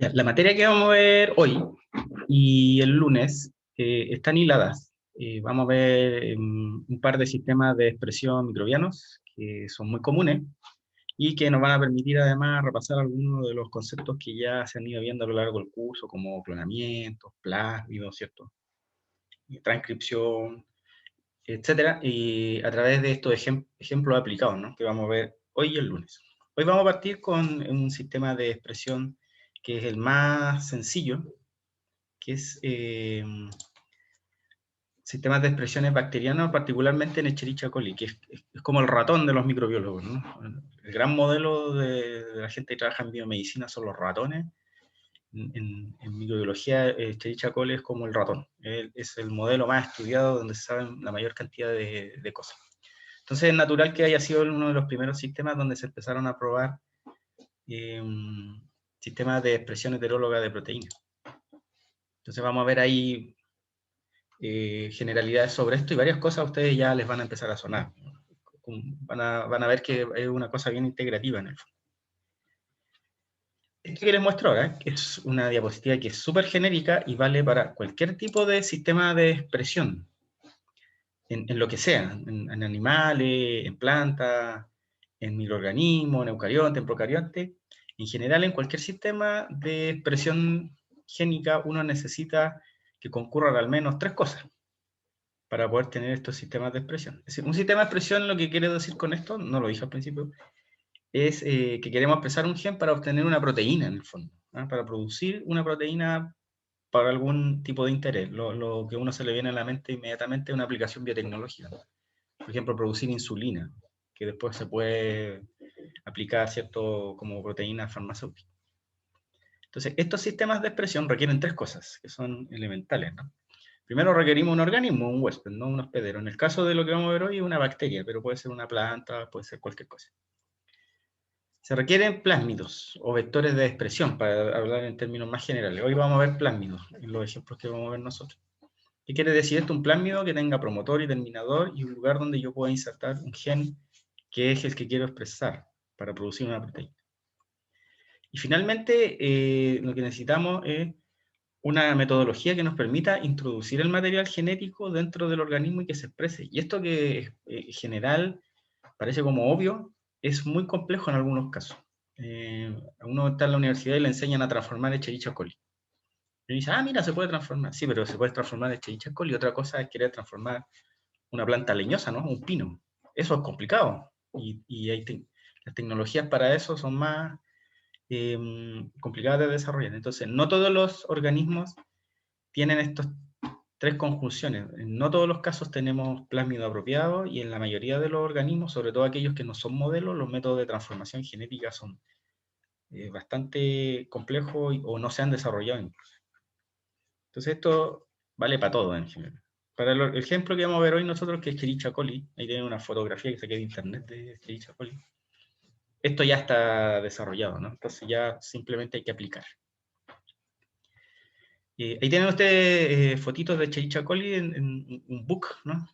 Ya, la materia que vamos a ver hoy y el lunes están hiladas. Vamos a ver un par de sistemas de expresión microbianos que son muy comunes y que nos van a permitir además repasar algunos de los conceptos que ya se han ido viendo a lo largo del curso, como clonamientos, plásmidos, ¿cierto? Y transcripción, etcétera, y a través de estos ejemplos aplicados, ¿no? Que vamos a ver hoy y el lunes. Hoy vamos a partir con un sistema de expresión que es el más sencillo, que es sistemas de expresiones bacterianos, particularmente en Escherichia coli, que es como el ratón de los microbiólogos, ¿no? El gran modelo de la gente que trabaja en biomedicina son los ratones. En microbiología, Escherichia coli es como el ratón. Es el modelo más estudiado donde se saben la mayor cantidad de cosas. Entonces es natural que haya sido uno de los primeros sistemas donde se empezaron a probar eh, sistemas de expresión heteróloga de proteínas. Entonces vamos a ver ahí generalidades sobre esto y varias cosas a ustedes ya les van a empezar a sonar. Van a ver que es una cosa bien integrativa en el fondo. Esto que les muestro ahora es una diapositiva que es súper genérica y vale para cualquier tipo de sistema de expresión, en lo que sea, en animales, en plantas, en microorganismos, en eucarionte, en procarionte. En general, en cualquier sistema de expresión génica, uno necesita que concurran al menos tres cosas para poder tener estos sistemas de expresión. Es decir, un sistema de expresión, lo que quiere decir con esto, no lo dije al principio, es que queremos expresar un gen para obtener una proteína en el fondo, ¿no? Para producir una proteína para algún tipo de interés. Lo que a uno se le viene a la mente inmediatamente es una aplicación biotecnológica. Por ejemplo, producir insulina, que después se puede aplicar, ¿cierto?, como proteína farmacéutica. Entonces, estos sistemas de expresión requieren tres cosas, que son elementales, ¿no? Primero requerimos un organismo, un huésped, no un hospedero. En el caso de lo que vamos a ver hoy, una bacteria, pero puede ser una planta, puede ser cualquier cosa. Se requieren plásmidos o vectores de expresión, para hablar en términos más generales. Hoy vamos a ver plásmidos, en los ejemplos que vamos a ver nosotros. ¿Qué quiere decir esto? Un plásmido que tenga promotor y terminador y un lugar donde yo pueda insertar un gen que es el que quiero expresar para producir una proteína. Y finalmente, lo que necesitamos es una metodología que nos permita introducir el material genético dentro del organismo y que se exprese. Y esto que en general parece como obvio, es muy complejo en algunos casos. Uno está en la universidad y le enseñan a transformar Escherichia coli. Y dice, ah, mira, se puede transformar. Sí, pero se puede transformar Escherichia coli. Otra cosa es querer transformar una planta leñosa, ¿no? Un pino. Eso es complicado. Y las tecnologías para eso son más complicadas de desarrollar. Entonces, no todos los organismos tienen estos tres conjunciones. En no todos los casos tenemos plásmido apropiado y en la mayoría de los organismos, sobre todo aquellos que no son modelos, los métodos de transformación genética son bastante complejos o no se han desarrollado incluso. Entonces esto vale para todo en general. Para el ejemplo que vamos a ver hoy nosotros, que es Escherichia coli, ahí tienen una fotografía que saqué de internet de Escherichia coli. Esto ya está desarrollado, ¿no? Entonces ya simplemente hay que aplicar. Ahí tienen ustedes fotitos de Escherichia coli en un book, ¿no?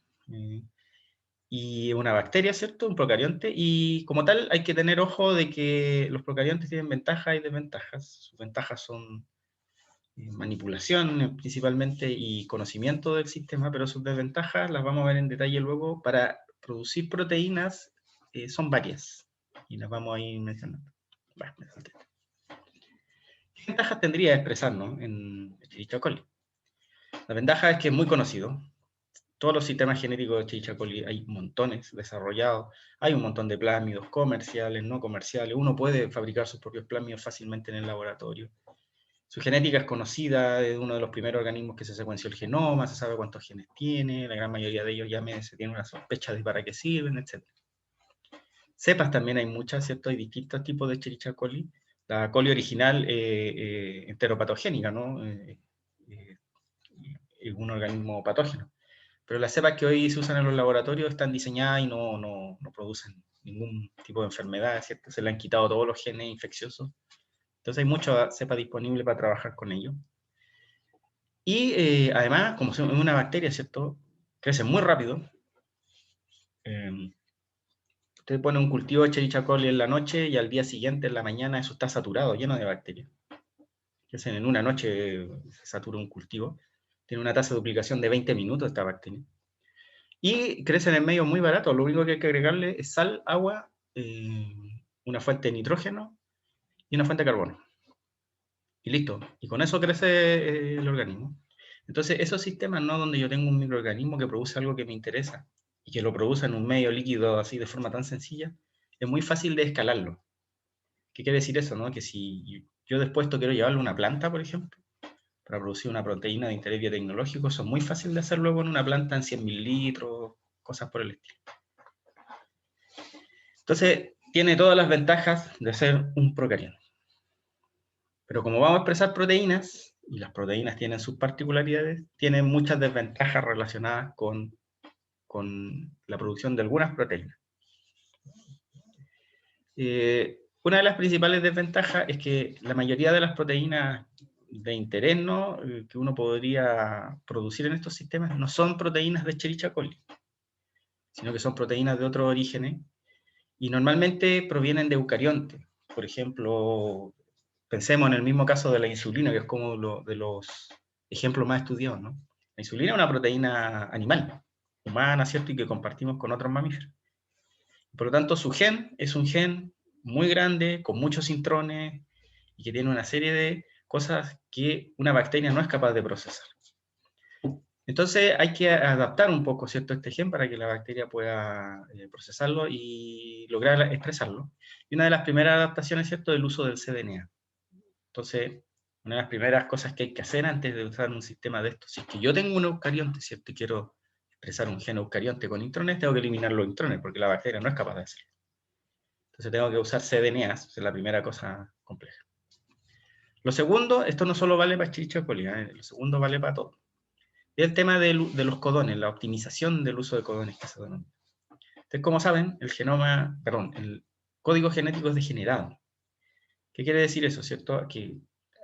Y una bacteria, ¿cierto? Un procarionte. Y como tal, hay que tener ojo de que los procariontes tienen ventajas y desventajas. Sus ventajas son manipulación principalmente y conocimiento del sistema, pero sus desventajas las vamos a ver en detalle luego. Para producir proteínas son varias y las vamos a ir mencionando. Bueno, ¿qué ventajas tendría expresar, ¿no?, en Escherichia coli? La ventaja es que es muy conocido. Todos los sistemas genéticos de Escherichia coli hay montones desarrollados, hay un montón de plásmidos comerciales, no comerciales, uno puede fabricar sus propios plásmidos fácilmente en el laboratorio. Su genética es conocida, es uno de los primeros organismos que se secuenció el genoma, se sabe cuántos genes tiene, la gran mayoría de ellos ya se tiene una sospecha de para qué sirven, etc. Cepas también hay muchas, ¿cierto? Hay distintos tipos de Escherichia coli. La coli original enteropatogénica, ¿no? Un organismo patógeno. Pero las cepas que hoy se usan en los laboratorios están diseñadas y no producen ningún tipo de enfermedad, ¿cierto? Se le han quitado todos los genes infecciosos. Entonces hay mucha cepa disponible para trabajar con ello. Y además, como es una bacteria, ¿cierto?, crece muy rápido. Usted pone un cultivo de Escherichia coli en la noche y al día siguiente, en la mañana, eso está saturado, lleno de bacterias. crecen en una noche, se satura un cultivo, tiene una tasa de duplicación de 20 minutos esta bacteria, y crecen en medios muy baratos, lo único que hay que agregarle es sal, agua, una fuente de nitrógeno y una fuente de carbono. Y listo, y con eso crece el organismo. Entonces, esos sistemas, ¿no? Donde yo tengo un microorganismo que produce algo que me interesa y que lo produce en un medio líquido así de forma tan sencilla, es muy fácil de escalarlo. ¿Qué quiere decir eso, no? Que si yo después quiero llevarlo a una planta, por ejemplo, para producir una proteína de interés biotecnológico, eso es muy fácil de hacer luego en una planta en 100.000 litros, cosas por el estilo. Entonces, tiene todas las ventajas de ser un procarionte. Pero como vamos a expresar proteínas, y las proteínas tienen sus particularidades, tienen muchas desventajas relacionadas con la producción de algunas proteínas. Una de las principales desventajas es que la mayoría de las proteínas de interés, ¿no? Que uno podría producir en estos sistemas no son proteínas de Escherichia coli, sino que son proteínas de otros orígenes y normalmente provienen de eucariontes. Por ejemplo, pensemos en el mismo caso de la insulina, que es como de los ejemplos más estudiados, ¿no? La insulina es una proteína animal, humana, ¿cierto? Y que compartimos con otros mamíferos. Por lo tanto, su gen es un gen muy grande, con muchos intrones, y que tiene una serie de cosas que una bacteria no es capaz de procesar. Entonces hay que adaptar un poco, ¿cierto?, este gen para que la bacteria pueda procesarlo y lograr expresarlo. Y una de las primeras adaptaciones, ¿cierto?, es el uso del cDNA. Entonces, una de las primeras cosas que hay que hacer antes de usar un sistema de estos, si es que yo tengo un eucarionte, ¿cierto?, y quiero expresar un gen eucarionte con intrones, tengo que eliminar los intrones, porque la bacteria no es capaz de hacerlo. Entonces tengo que usar cDNAs, esa es la primera cosa compleja. Lo segundo, esto no solo vale para Escherichia coli, lo segundo vale para todo. Es el tema de los codones, la optimización del uso de codones que se denomina. Entonces, como saben, el código genético es degenerado. ¿Qué quiere decir eso, cierto? Que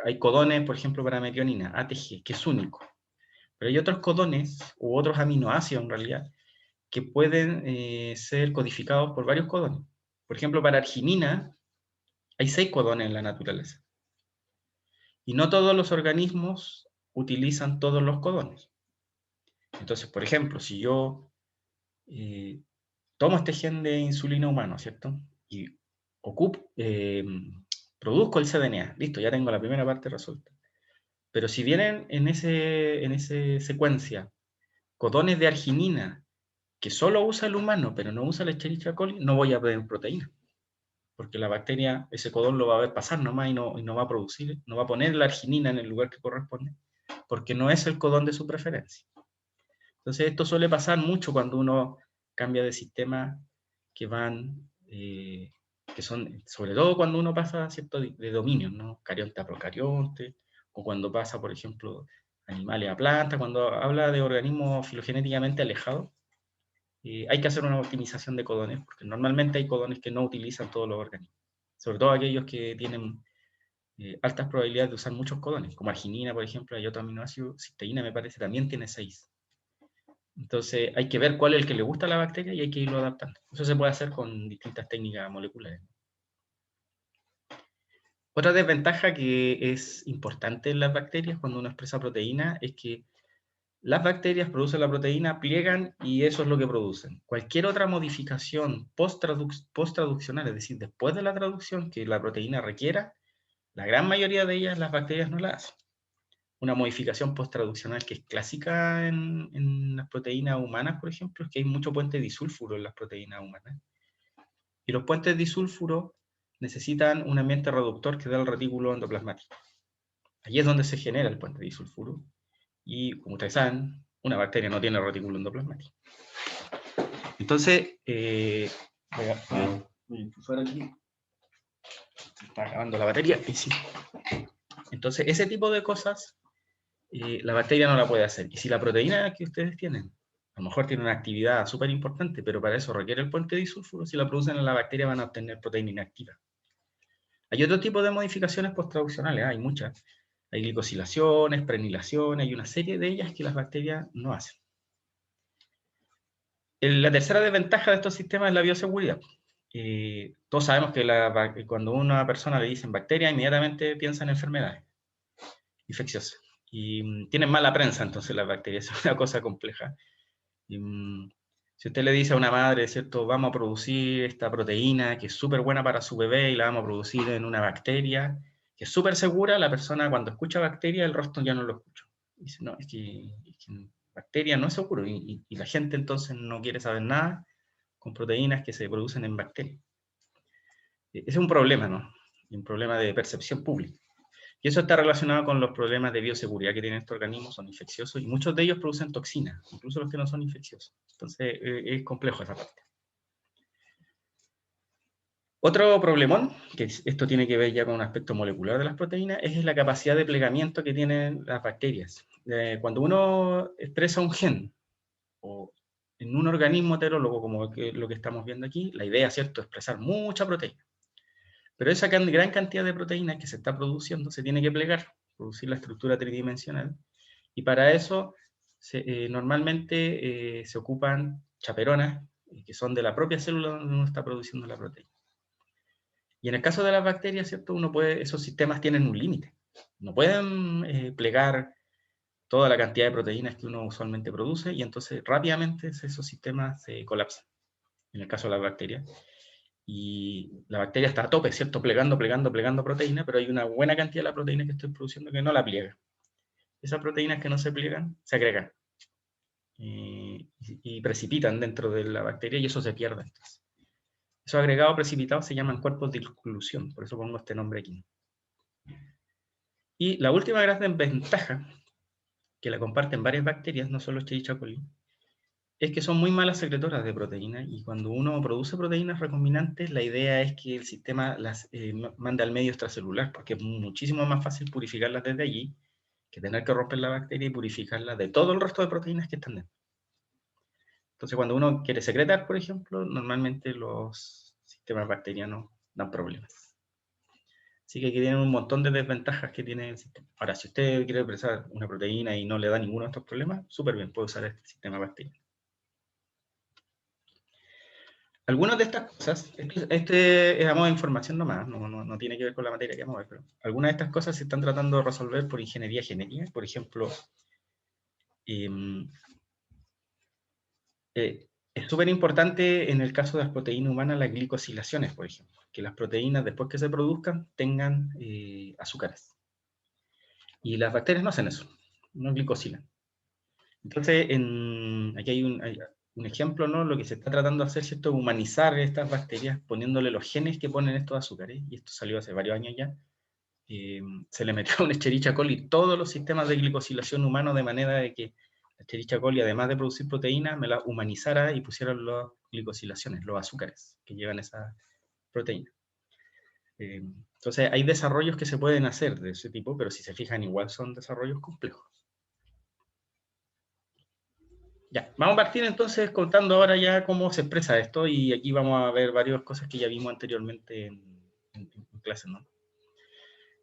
hay codones, por ejemplo, para metionina, ATG, que es único. Pero hay otros codones, u otros aminoácidos en realidad, que pueden ser codificados por varios codones. Por ejemplo, para arginina, hay 6 codones en la naturaleza. Y no todos los organismos utilizan todos los codones. Entonces, por ejemplo, si yo tomo este gen de insulina humano, ¿cierto? Y produzco el cDNA, listo, ya tengo la primera parte resuelta. Pero si vienen en esa secuencia codones de arginina que solo usa el humano, pero no usa la Escherichia coli, no voy a ver proteína. Porque la bacteria, ese codón lo va a ver pasar nomás y no va a producir, no va a poner la arginina en el lugar que corresponde, porque no es el codón de su preferencia. Entonces, esto suele pasar mucho cuando uno cambia de sistema que son, sobre todo cuando uno pasa, ¿cierto?, de dominios, ¿no? Carionte a procarionte, o cuando pasa, por ejemplo, animales a plantas, cuando habla de organismos filogenéticamente alejados, hay que hacer una optimización de codones, porque normalmente hay codones que no utilizan todos los organismos, sobre todo aquellos que tienen altas probabilidades de usar muchos codones, como arginina, por ejemplo, hay otro aminoácido, cisteína me parece, también tiene 6. Entonces hay que ver cuál es el que le gusta a la bacteria y hay que irlo adaptando. Eso se puede hacer con distintas técnicas moleculares. Otra desventaja que es importante en las bacterias cuando uno expresa proteína es que las bacterias producen la proteína, pliegan y eso es lo que producen. Cualquier otra modificación post-traduccional, es decir, después de la traducción que la proteína requiera, la gran mayoría de ellas las bacterias no la hacen. Una modificación post-traduccional que es clásica en las proteínas humanas, por ejemplo, es que hay mucho puente disulfuro en las proteínas humanas. Y los puentes disulfuro necesitan un ambiente reductor que da el retículo endoplasmático. Allí es donde se genera el puente disulfuro. Y, como ustedes saben, una bacteria no tiene retículo endoplasmático. Entonces, voy a enchufar aquí. Se está acabando la batería. Y sí. Entonces, ese tipo de cosas, la bacteria no la puede hacer. Y si la proteína que ustedes tienen, a lo mejor tiene una actividad súper importante, pero para eso requiere el puente disulfuro, si la producen en la bacteria van a obtener proteína inactiva. Hay otro tipo de modificaciones posttraduccionales, hay muchas. Hay glicosilaciones, prenilaciones, hay una serie de ellas que las bacterias no hacen. La tercera desventaja de estos sistemas es la bioseguridad. Todos sabemos que cuando a una persona le dicen bacteria, inmediatamente piensa en enfermedades. infecciosa. Y tienen mala prensa, entonces, las bacterias. Es una cosa compleja. Y, si usted le dice a una madre, ¿cierto? Vamos a producir esta proteína que es súper buena para su bebé y la vamos a producir en una bacteria, que es súper segura, la persona cuando escucha bacteria, el rostro ya no lo escucha. Dice, no, es que bacteria no es seguro. Y la gente entonces no quiere saber nada con proteínas que se producen en bacterias. Ese es un problema, ¿no? Un problema de percepción pública. Y eso está relacionado con los problemas de bioseguridad que tienen estos organismos, son infecciosos, y muchos de ellos producen toxinas, incluso los que no son infecciosos. Entonces, es complejo esa parte. Otro problemón, que esto tiene que ver ya con un aspecto molecular de las proteínas, es la capacidad de plegamiento que tienen las bacterias. Cuando uno expresa un gen, o en un organismo heterólogo, como lo que estamos viendo aquí, la idea, ¿cierto?, es expresar mucha proteína. Pero esa gran cantidad de proteínas que se está produciendo se tiene que plegar, producir la estructura tridimensional, y para eso normalmente se ocupan chaperonas, que son de la propia célula donde uno está produciendo la proteína. Y en el caso de las bacterias, ¿cierto? Esos sistemas tienen un límite. No pueden plegar toda la cantidad de proteínas que uno usualmente produce, y entonces rápidamente esos sistemas se colapsan, en el caso de las bacterias. Y la bacteria está a tope, ¿cierto? Plegando proteína, pero hay una buena cantidad de la proteína que estoy produciendo que no la pliega. Esas proteínas que no se pliegan, se agregan y precipitan dentro de la bacteria, y eso se pierde. Entonces, esos agregados precipitados se llaman cuerpos de inclusión, por eso pongo este nombre aquí. Y la última gran desventaja, que la comparten varias bacterias, no solo Escherichia coli, es que son muy malas secretoras de proteínas, y cuando uno produce proteínas recombinantes, la idea es que el sistema las mande al medio extracelular, porque es muchísimo más fácil purificarlas desde allí que tener que romper la bacteria y purificarla de todo el resto de proteínas que están dentro. Entonces, cuando uno quiere secretar, por ejemplo, normalmente los sistemas bacterianos dan problemas. Así que aquí tienen un montón de desventajas que tiene el sistema. Ahora, si usted quiere expresar una proteína y no le da ninguno de estos problemas, súper bien, puede usar este sistema bacteriano. Algunas de estas cosas, este es a modo de información nomás, no tiene que ver con la materia que vamos a ver, pero algunas de estas cosas se están tratando de resolver por ingeniería genética. Por ejemplo, es súper importante en el caso de las proteínas humanas las glicosilaciones, por ejemplo, que las proteínas después que se produzcan tengan azúcares. Y las bacterias no hacen eso, no glicosilan. Entonces, aquí hay un ejemplo, ¿no? Lo que se está tratando de hacer, ¿cierto?, es humanizar estas bacterias poniéndole los genes que ponen estos azúcares, y esto salió hace varios años ya. Se le metió a un Escherichia coli todos los sistemas de glicosilación humanos, de manera de que la Escherichia coli, además de producir proteínas, me la humanizara y pusiera las glicosilaciones, los azúcares que llevan esa proteína. Entonces, hay desarrollos que se pueden hacer de ese tipo, pero si se fijan, igual son desarrollos complejos. Ya, vamos a partir entonces contando ahora ya cómo se expresa esto, y aquí vamos a ver varias cosas que ya vimos anteriormente en clase, ¿no?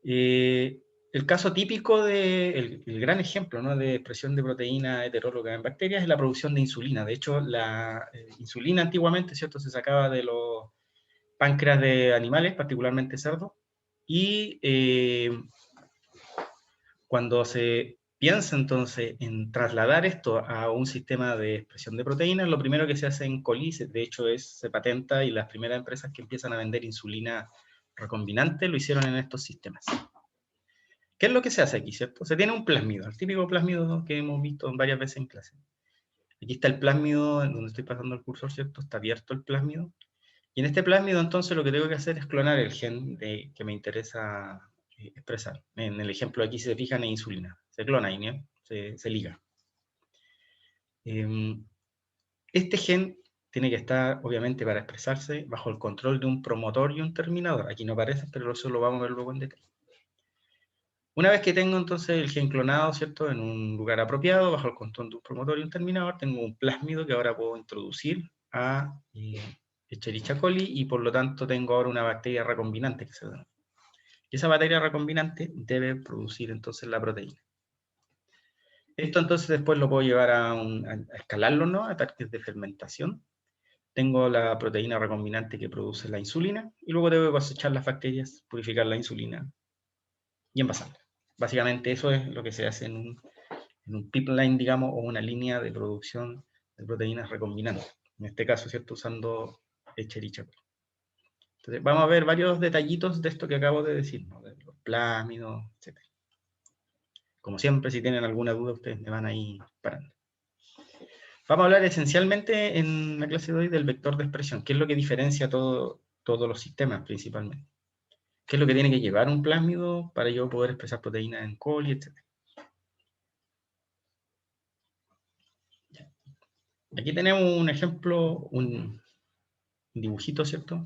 El caso típico el gran ejemplo, ¿no?, de expresión de proteína heteróloga en bacterias es la producción de insulina. De hecho, la insulina antiguamente, ¿cierto?, se sacaba de los páncreas de animales, particularmente cerdos, y cuando se piensa entonces en trasladar esto a un sistema de expresión de proteínas, lo primero que se hace en coli, de hecho, se patenta, y las primeras empresas que empiezan a vender insulina recombinante lo hicieron en estos sistemas. ¿Qué es lo que se hace aquí, cierto? Se tiene un plásmido, el típico plásmido que hemos visto varias veces en clase. Aquí está el plásmido en donde estoy pasando el cursor, ¿cierto? Está abierto el plásmido. Y en este plásmido, entonces, lo que tengo que hacer es clonar el gen que me interesa expresar. En el ejemplo aquí, si se fijan, es insulina. Se clona ahí, ¿no? Se liga. Este gen tiene que estar, obviamente, para expresarse, bajo el control de un promotor y un terminador. Aquí no aparece, pero eso lo vamos a ver luego en detalle. Una vez que tengo entonces el gen clonado, ¿cierto?, en un lugar apropiado, bajo el control de un promotor y un terminador, tengo un plásmido que ahora puedo introducir a Escherichia coli, y por lo tanto tengo ahora una bacteria recombinante que se da. Y esa bacteria recombinante debe producir entonces la proteína. Esto entonces después lo puedo llevar a escalarlo, ¿no?, a partir de fermentación. Tengo la proteína recombinante que produce la insulina, y luego debo cosechar las bacterias, purificar la insulina y envasarla. Básicamente eso es lo que se hace en un pipeline, digamos, o una línea de producción de proteínas recombinantes. En este caso, ¿cierto? Usando Escherichia coli. Entonces, vamos a ver varios detallitos de esto que acabo de decir, ¿no? De los plásmidos, etc. Como siempre, si tienen alguna duda, ustedes me van ahí parando. Vamos a hablar esencialmente en la clase de hoy del vector de expresión, que es lo que diferencia todos los sistemas principalmente. ¿Qué es lo que tiene que llevar un plásmido para yo poder expresar proteínas en coli, etc.? Aquí tenemos un ejemplo, un dibujito, ¿cierto?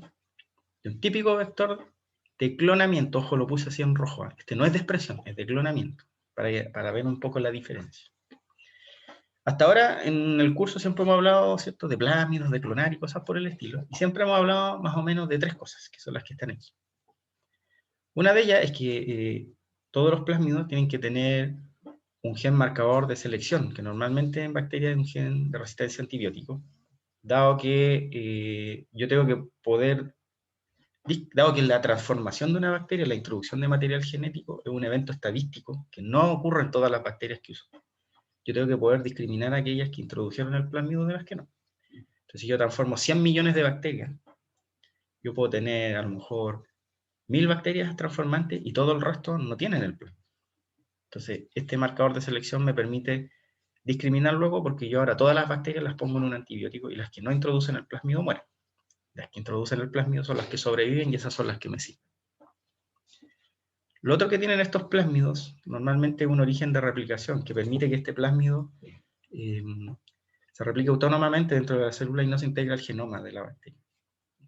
De un típico vector de clonamiento. Ojo, lo puse así en rojo. Este no es de expresión, es de clonamiento, para ver un poco la diferencia. Hasta ahora, en el curso siempre hemos hablado, ¿cierto?, de plásmidos, de clonar y cosas por el estilo. Y siempre hemos hablado más o menos de tres cosas, que son las que están aquí. Una de ellas es que todos los plásmidos tienen que tener un gen marcador de selección, que normalmente en bacterias es un gen de resistencia a antibióticos, dado que yo tengo que poder, dado que la transformación de una bacteria, la introducción de material genético, es un evento estadístico que no ocurre en todas las bacterias que uso. Yo tengo que poder discriminar a aquellas que introdujeron el plásmido de las que no. Entonces, si yo transformo 100 millones de bacterias, yo puedo tener a lo mejor 1000 bacterias transformantes y todo el resto no tienen el plásmido. Entonces, este marcador de selección me permite discriminar luego, porque yo ahora todas las bacterias las pongo en un antibiótico y las que no introducen el plásmido mueren. Las que introducen el plásmido son las que sobreviven y esas son las que me sirven. Lo otro que tienen estos plásmidos, normalmente es un origen de replicación que permite que este plásmido se replique autónomamente dentro de la célula y no se integra al genoma de la bacteria.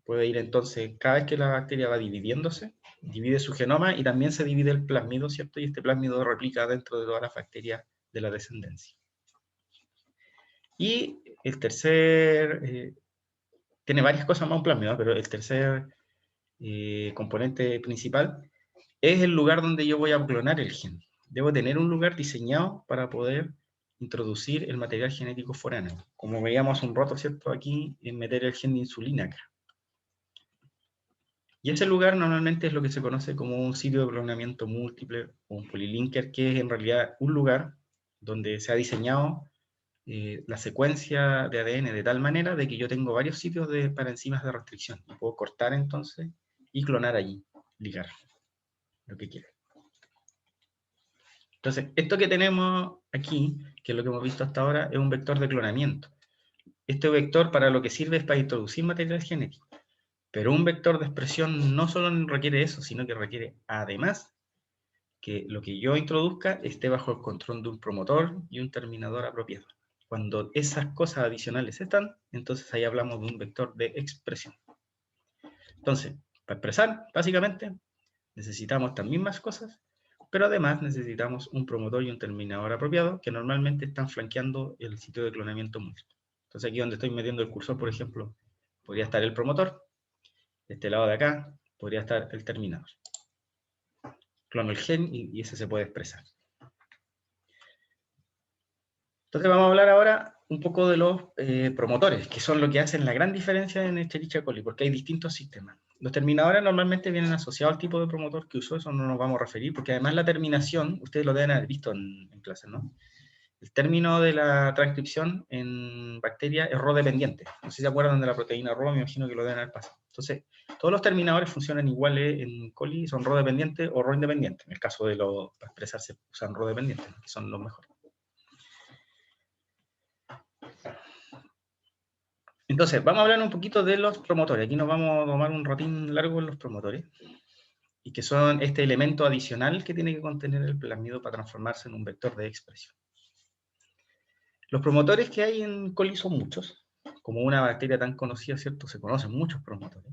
Puede ir entonces, cada vez que la bacteria va dividiéndose, divide su genoma y también se divide el plásmido, ¿cierto? Y este plásmido replica dentro de todas las bacterias de la descendencia. Y el tercer, tiene varias cosas más un plásmido, pero el tercer componente principal es el lugar donde yo voy a clonar el gen. Debo tener un lugar diseñado para poder introducir el material genético foráneo. Como veíamos un rato, ¿cierto? Aquí, en meter el gen de insulina acá. Y ese lugar normalmente es lo que se conoce como un sitio de clonamiento múltiple o un polylinker, que es en realidad un lugar donde se ha diseñado la secuencia de ADN de tal manera de que yo tengo varios sitios para enzimas de restricción. Y puedo cortar entonces y clonar allí, ligar, lo que quiera. Entonces, esto que tenemos aquí, que es lo que hemos visto hasta ahora, es un vector de clonamiento. Este vector para lo que sirve es para introducir material genético. Pero un vector de expresión no solo requiere eso, sino que requiere además que lo que yo introduzca esté bajo el control de un promotor y un terminador apropiado. Cuando esas cosas adicionales están, entonces ahí hablamos de un vector de expresión. Entonces, para expresar, básicamente, necesitamos estas mismas cosas, pero además necesitamos un promotor y un terminador apropiado que normalmente están flanqueando el sitio de clonamiento múltiple. Entonces aquí donde estoy metiendo el cursor, por ejemplo, podría estar el promotor, de este lado de acá podría estar el terminador. Clono el gen y ese se puede expresar. Entonces vamos a hablar ahora un poco de los promotores, que son lo que hacen la gran diferencia en Escherichia coli, porque hay distintos sistemas. Los terminadores normalmente vienen asociados al tipo de promotor que usó, eso no nos vamos a referir, porque además la terminación, ustedes lo deben haber visto en clase, ¿no? El término de la transcripción en bacterias es Rho dependiente. No sé si se acuerdan de la proteína Rho, me imagino que lo deben haber pasado. Entonces, todos los terminadores funcionan iguales en coli, son Rho dependiente o Rho independiente. En el caso de para expresarse usan Rho dependiente, que son los mejores. Entonces, vamos a hablar un poquito de los promotores. Aquí nos vamos a tomar un ratín largo en los promotores, y que son este elemento adicional que tiene que contener el plásmido para transformarse en un vector de expresión. Los promotores que hay en coli son muchos. Como una bacteria tan conocida, ¿cierto? Se conocen muchos promotores.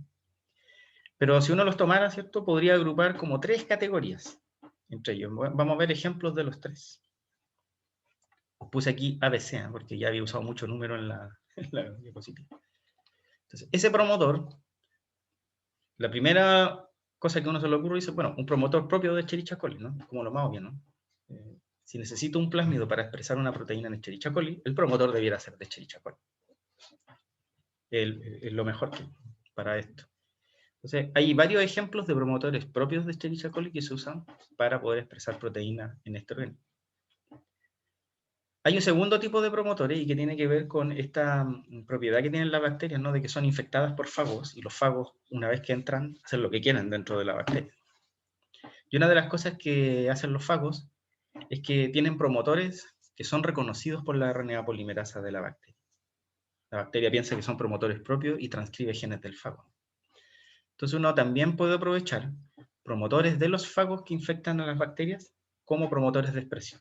Pero si uno los tomara, ¿cierto? Podría agrupar como 3 categorías entre ellos. Vamos a ver ejemplos de los 3. Puse aquí ABC, porque ya había usado mucho número en la diapositiva. Entonces, ese promotor, la primera cosa que uno se le ocurre dice, bueno, un promotor propio de Escherichia coli, ¿no? Como lo más obvio, ¿no? Si necesito un plásmido para expresar una proteína en Escherichia coli, el promotor debiera ser de Escherichia coli. Es lo mejor para esto. Entonces, hay varios ejemplos de promotores propios de Escherichia coli que se usan para poder expresar proteínas en este organismo. Hay un segundo tipo de promotores y que tiene que ver con esta propiedad que tienen las bacterias, ¿no? De que son infectadas por fagos, y los fagos, una vez que entran, hacen lo que quieran dentro de la bacteria. Y una de las cosas que hacen los fagos es que tienen promotores que son reconocidos por la RNA polimerasa de la bacteria. La bacteria piensa que son promotores propios y transcribe genes del fago. Entonces uno también puede aprovechar promotores de los fagos que infectan a las bacterias como promotores de expresión.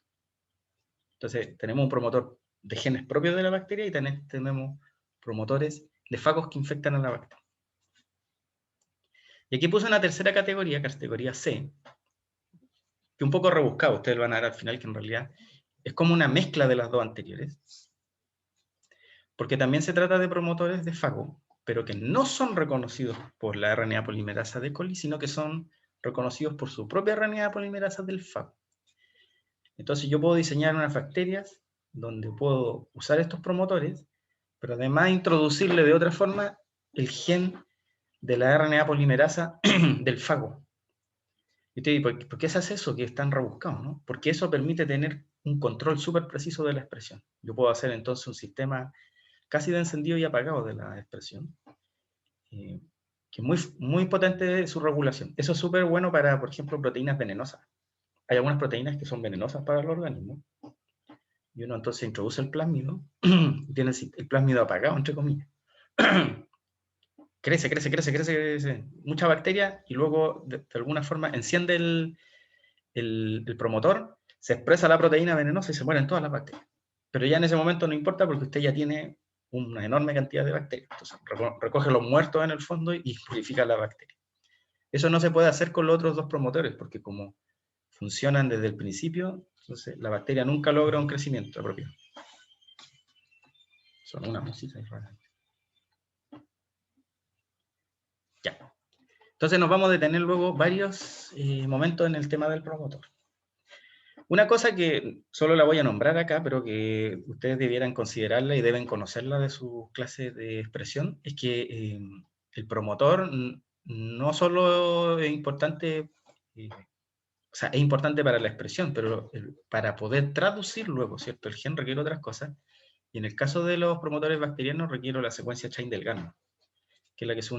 Entonces tenemos un promotor de genes propios de la bacteria y tenemos promotores de fagos que infectan a la bacteria. Y aquí puse una tercera categoría C, que un poco rebuscado, ustedes lo van a ver al final, que en realidad es como una mezcla de las dos anteriores, porque también se trata de promotores de fago, pero que no son reconocidos por la RNA polimerasa de coli, sino que son reconocidos por su propia RNA polimerasa del fago. Entonces yo puedo diseñar unas bacterias donde puedo usar estos promotores, pero además introducirle de otra forma el gen de la RNA polimerasa del fago. Y usted dice, ¿por qué se hace eso? Que es tan rebuscado, ¿no? Porque eso permite tener un control súper preciso de la expresión. Yo puedo hacer entonces un sistema casi de encendido y apagado de la expresión, que es muy potente su regulación. Eso es súper bueno para, por ejemplo, proteínas venenosas. Hay algunas proteínas que son venenosas para el organismo, y uno entonces introduce el plásmido, y tiene el plásmido apagado, entre comillas. crece, mucha bacteria, y luego, de alguna forma, enciende el promotor, se expresa la proteína venenosa y se mueren todas las bacterias. Pero ya en ese momento no importa porque usted ya tiene una enorme cantidad de bacterias. Entonces recoge los muertos en el fondo y purifica la bacteria. Eso no se puede hacer con los otros dos promotores porque como funcionan desde el principio, entonces la bacteria nunca logra un crecimiento apropiado. Son una música rara. Ya. Entonces nos vamos a detener luego varios momentos en el tema del promotor. Una cosa que solo la voy a nombrar acá, pero que ustedes debieran considerarla y deben conocerla de sus clases de expresión, es que el promotor no solo es importante, o sea, es importante para la expresión, pero para poder traducir luego, ¿cierto? El gen requiere otras cosas, y en el caso de los promotores bacterianos requiere la secuencia chain del GAN, que es la que se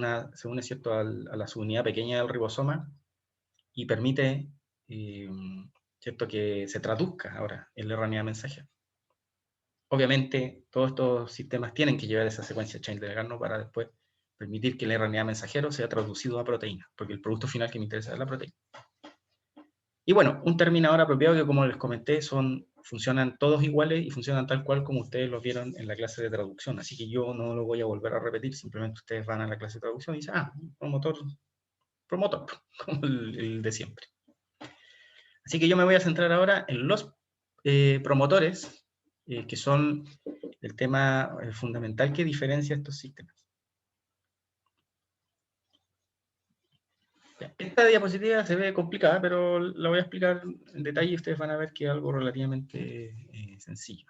une, ¿cierto?, a la subunidad pequeña del ribosoma y permite... ¿cierto?, que se traduzca ahora en la RNA mensajera. Obviamente, todos estos sistemas tienen que llevar esa secuencia chain de Garno para después permitir que el RNA mensajero sea traducido a proteína, porque el producto final que me interesa es la proteína. Y bueno, un terminador apropiado que, como les comenté, funcionan todos iguales y funcionan tal cual como ustedes lo vieron en la clase de traducción, así que yo no lo voy a volver a repetir, simplemente ustedes van a la clase de traducción y dicen, promotor, como el de siempre. Así que yo me voy a centrar ahora en los promotores, que son el tema fundamental que diferencia estos sistemas. Esta diapositiva se ve complicada, pero la voy a explicar en detalle y ustedes van a ver que es algo relativamente sencillo.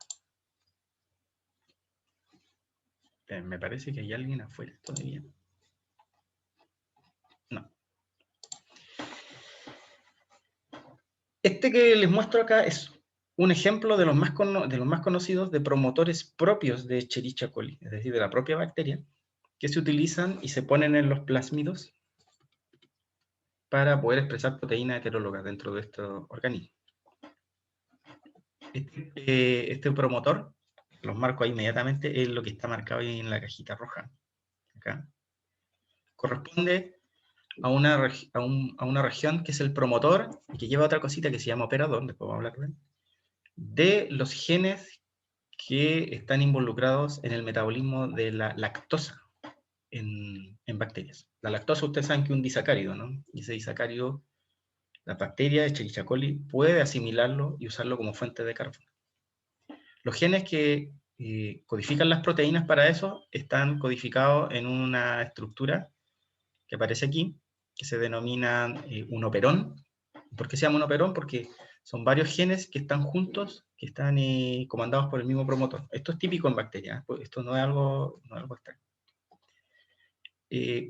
Me parece que hay alguien afuera todavía. No. Este que les muestro acá es un ejemplo de los más conocidos de promotores propios de Escherichia coli, es decir, de la propia bacteria, que se utilizan y se ponen en los plásmidos para poder expresar proteínas heterólogas dentro de estos organismos. Este promotor, los marco ahí inmediatamente, es lo que está marcado ahí en la cajita roja. Acá. Corresponde a una región que es el promotor y que lleva otra cosita que se llama operador, después vamos a hablar de los genes que están involucrados en el metabolismo de la lactosa en bacterias. La lactosa, ustedes saben que es un disacárido, ¿no? Y ese disacárido, la bacteria de Escherichia coli puede asimilarlo y usarlo como fuente de carbono. Los genes que codifican las proteínas para eso están codificados en una estructura que aparece aquí, que se denomina un operón. ¿Por qué se llama un operón? Porque son varios genes que están juntos, que están comandados por el mismo promotor. Esto es típico en bacterias, esto no es algo extraño.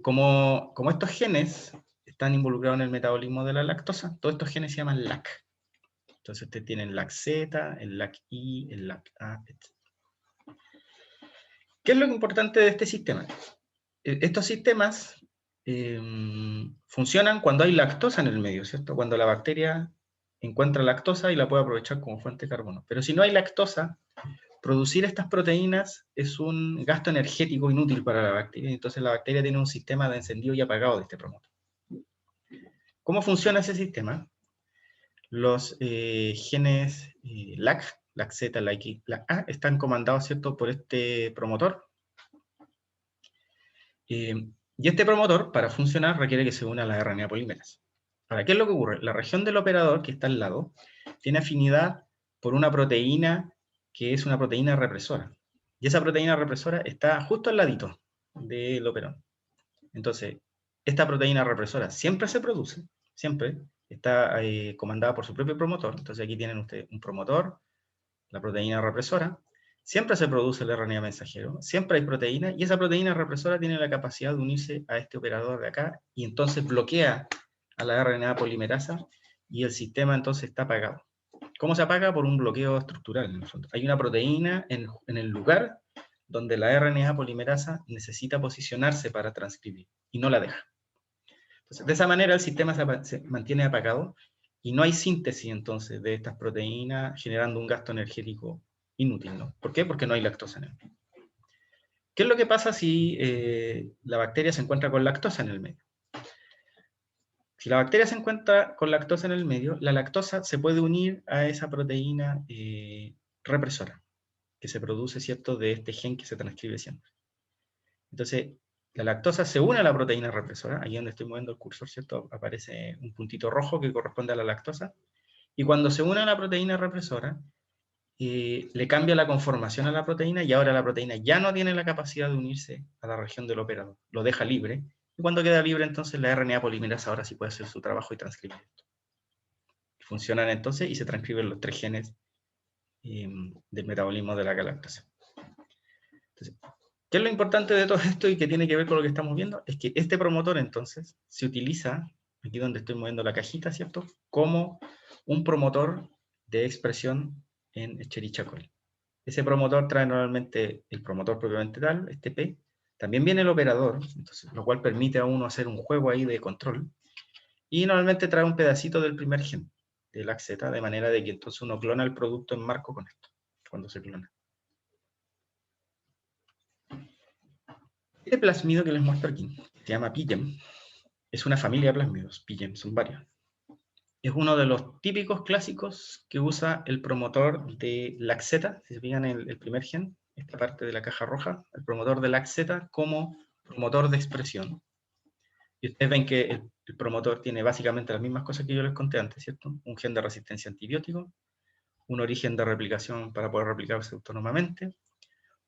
como estos genes están involucrados en el metabolismo de la lactosa, todos estos genes se llaman LAC. Entonces ustedes tienen LAC-Z, el LAC-I, el LAC-A, etc. ¿Qué es lo importante de este sistema? Estos sistemas funcionan cuando hay lactosa en el medio, ¿cierto? Cuando la bacteria encuentra lactosa y la puede aprovechar como fuente de carbono. Pero si no hay lactosa, producir estas proteínas es un gasto energético inútil para la bacteria, entonces la bacteria tiene un sistema de encendido y apagado de este promotor. ¿Cómo funciona ese sistema? Los genes LAC, LAC-Z, LAC-I, LAC-A, están comandados, ¿cierto?, por este promotor. Y este promotor, para funcionar, requiere que se una a la RNA polimerasa. Ahora, ¿qué es lo que ocurre? La región del operador, que está al lado, tiene afinidad por una proteína que es una proteína represora. Y esa proteína represora está justo al ladito del operón. Entonces, esta proteína represora siempre se produce, siempre está comandada por su propio promotor. Entonces aquí tienen ustedes un promotor, la proteína represora, siempre se produce el RNA mensajero, siempre hay proteína, y esa proteína represora tiene la capacidad de unirse a este operador de acá, y entonces bloquea a la RNA polimerasa, y el sistema entonces está apagado. ¿Cómo se apaga? Por un bloqueo estructural, en el fondo. Hay una proteína en el lugar donde la RNA polimerasa necesita posicionarse para transcribir, y no la deja. Entonces, de esa manera el sistema se mantiene apagado, y no hay síntesis entonces de estas proteínas, generando un gasto energético inútil, ¿no? ¿Por qué? Porque no hay lactosa en el medio. ¿Qué es lo que pasa si la bacteria se encuentra con lactosa en el medio? Si la bacteria se encuentra con lactosa en el medio, la lactosa se puede unir a esa proteína represora, que se produce, ¿cierto?, de este gen que se transcribe siempre. Entonces, la lactosa se une a la proteína represora, ahí donde estoy moviendo el cursor, ¿cierto?, aparece un puntito rojo que corresponde a la lactosa, y cuando se une a la proteína represora, le cambia la conformación a la proteína, y ahora la proteína ya no tiene la capacidad de unirse a la región del operador, lo deja libre, y cuando queda libre entonces la RNA polimerasa ahora sí puede hacer su trabajo y transcribir esto. Funcionan entonces y se transcriben los 3 genes del metabolismo de la galactosa. Entonces, ¿qué es lo importante de todo esto y que tiene que ver con lo que estamos viendo? Es que este promotor entonces se utiliza, aquí donde estoy moviendo la cajita, ¿cierto?, como un promotor de expresión en Escherichia coli. Ese promotor trae normalmente el promotor propiamente tal, este P, también viene el operador, entonces, lo cual permite a uno hacer un juego ahí de control, y normalmente trae un pedacito del primer gen, del LAC-Z, de manera de que entonces uno clona el producto en marco con esto, cuando se clona. Este plasmido que les muestro aquí, se llama PIGEM, es una familia de plasmidos, PIGEM, son varios. Es uno de los típicos clásicos que usa el promotor de LAC-Z, si se fijan en el primer gen, esta parte de la caja roja, el promotor de LAC-Z como promotor de expresión. Y ustedes ven que el promotor tiene básicamente las mismas cosas que yo les conté antes, ¿cierto? Un gen de resistencia a antibióticos, un origen de replicación para poder replicarse autónomamente,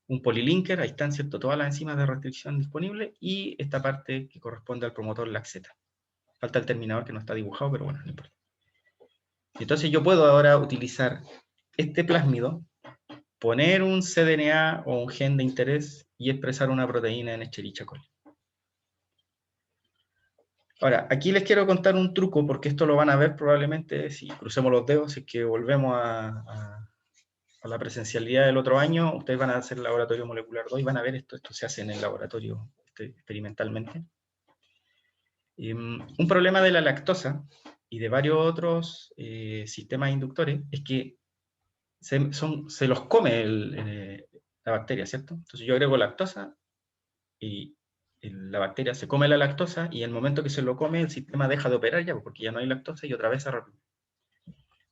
un polilinker, ahí están, ¿cierto?, todas las enzimas de restricción disponibles, y esta parte que corresponde al promotor LAC-Z. Falta el terminador que no está dibujado, pero bueno, no importa. Entonces yo puedo ahora utilizar este plásmido, poner un cDNA o un gen de interés y expresar una proteína en Escherichia coli. Ahora, aquí les quiero contar un truco, porque esto lo van a ver probablemente si crucemos los dedos, si es que volvemos a la presencialidad del otro año. Ustedes van a hacer el laboratorio molecular 2 y van a ver esto se hace en el laboratorio experimentalmente. Un problema de la lactosa y de varios otros sistemas inductores es que se los come la bacteria, ¿cierto? Entonces yo agrego lactosa y la bacteria se come la lactosa, y en el momento que se lo come el sistema deja de operar ya, porque ya no hay lactosa y otra vez se replica.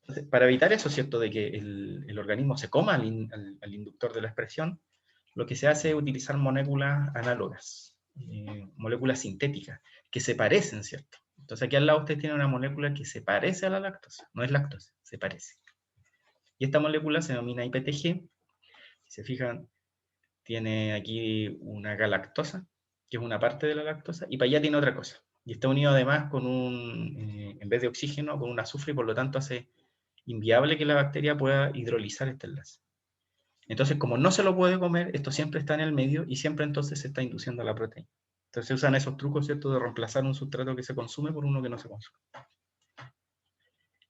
Entonces, para evitar eso, ¿cierto?, de que el organismo se coma al inductor de la expresión, lo que se hace es utilizar moléculas análogas, moléculas sintéticas, que se parecen, ¿cierto? Entonces aquí al lado ustedes tienen una molécula que se parece a la lactosa, no es lactosa, se parece. Y esta molécula se denomina IPTG, si se fijan, tiene aquí una galactosa, que es una parte de la lactosa, y para allá tiene otra cosa. Y está unido además con en vez de oxígeno, con un azufre, y por lo tanto hace inviable que la bacteria pueda hidrolizar este enlace. Entonces, como no se lo puede comer, esto siempre está en el medio, y siempre entonces se está induciendo a la proteína. Entonces se usan esos trucos, ¿cierto?, de reemplazar un sustrato que se consume por uno que no se consume.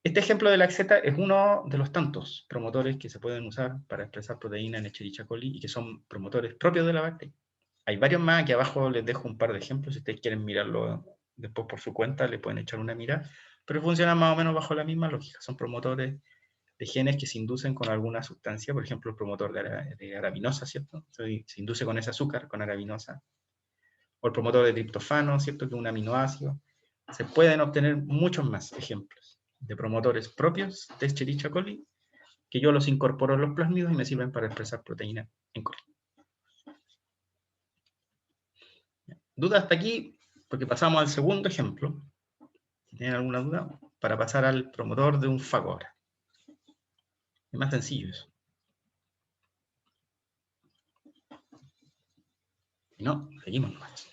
Este ejemplo de la Laxeta es uno de los tantos promotores que se pueden usar para expresar proteína en Escherichia coli y que son promotores propios de la bacteria. Hay varios más, aquí abajo les dejo un par de ejemplos, si ustedes quieren mirarlo después por su cuenta, le pueden echar una mirada, pero funcionan más o menos bajo la misma lógica, son promotores de genes que se inducen con alguna sustancia, por ejemplo el promotor de arabinosa, ¿cierto? Se induce con ese azúcar, con arabinosa, o el promotor de triptofano, ¿cierto?, que es un aminoácido. Se pueden obtener muchos más ejemplos de promotores propios de Escherichia coli, que yo los incorporo en los plásmidos y me sirven para expresar proteína en coli. ¿Duda hasta aquí? Porque pasamos al segundo ejemplo. Si tienen alguna duda, para pasar al promotor de un fago ahora. Es más sencillo eso. Y no, seguimos más.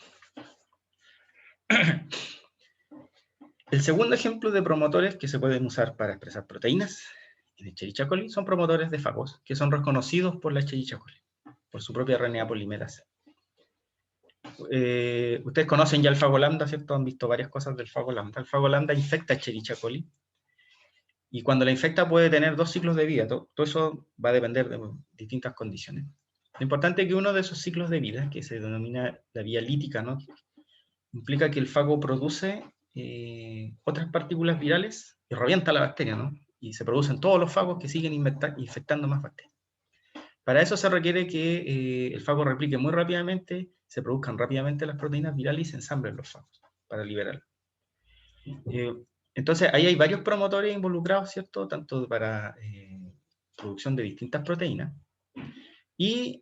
El segundo ejemplo de promotores que se pueden usar para expresar proteínas en Escherichia coli son promotores de fagos que son reconocidos por la Escherichia coli, por su propia RNA polimerasa. Ustedes conocen ya el fago lambda, ¿cierto? Han visto varias cosas del fago lambda. El fago lambda infecta Escherichia coli y cuando la infecta puede tener 2 ciclos de vida. Todo eso va a depender de distintas condiciones. Lo importante es que uno de esos ciclos de vida, que se denomina la vía lítica, ¿no?, implica que el fago produce otras partículas virales y revienta la bacteria, ¿no? Y se producen todos los fagos que siguen infectando más bacterias. Para eso se requiere que el fago replique muy rápidamente, se produzcan rápidamente las proteínas virales y se ensamblen los fagos para liberarlas. Entonces, ahí hay varios promotores involucrados, ¿cierto? Tanto para producción de distintas proteínas. Y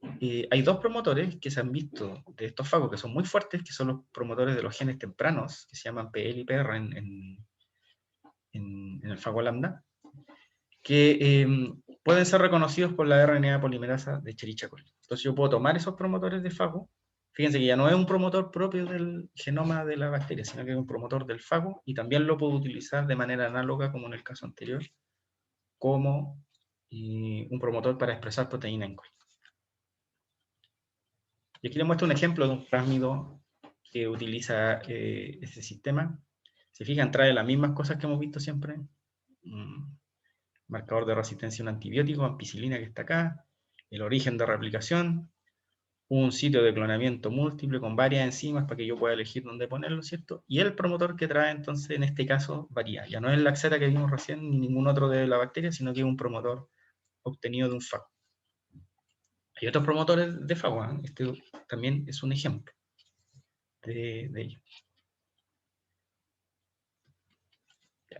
hay 2 promotores que se han visto de estos fagos que son muy fuertes, que son los promotores de los genes tempranos, que se llaman PL y PR en el fago lambda, que pueden ser reconocidos por la RNA polimerasa de Escherichia coli. Entonces yo puedo tomar esos promotores de fago, fíjense que ya no es un promotor propio del genoma de la bacteria, sino que es un promotor del fago, y también lo puedo utilizar de manera análoga, como en el caso anterior, como un promotor para expresar proteína en coli. Y aquí les muestro un ejemplo de un plásmido que utiliza este sistema. Se fijan, trae las mismas cosas que hemos visto siempre. Marcador de resistencia a un antibiótico, ampicilina, que está acá. El origen de replicación. Un sitio de clonamiento múltiple con varias enzimas para que yo pueda elegir dónde ponerlo, ¿cierto? Y el promotor que trae, entonces, en este caso, varía. Ya no es la Laxeta que vimos recién, ni ningún otro de la bacteria, sino que es un promotor obtenido de un fago. Hay otros promotores de fago, ¿eh? Este también es un ejemplo de ello.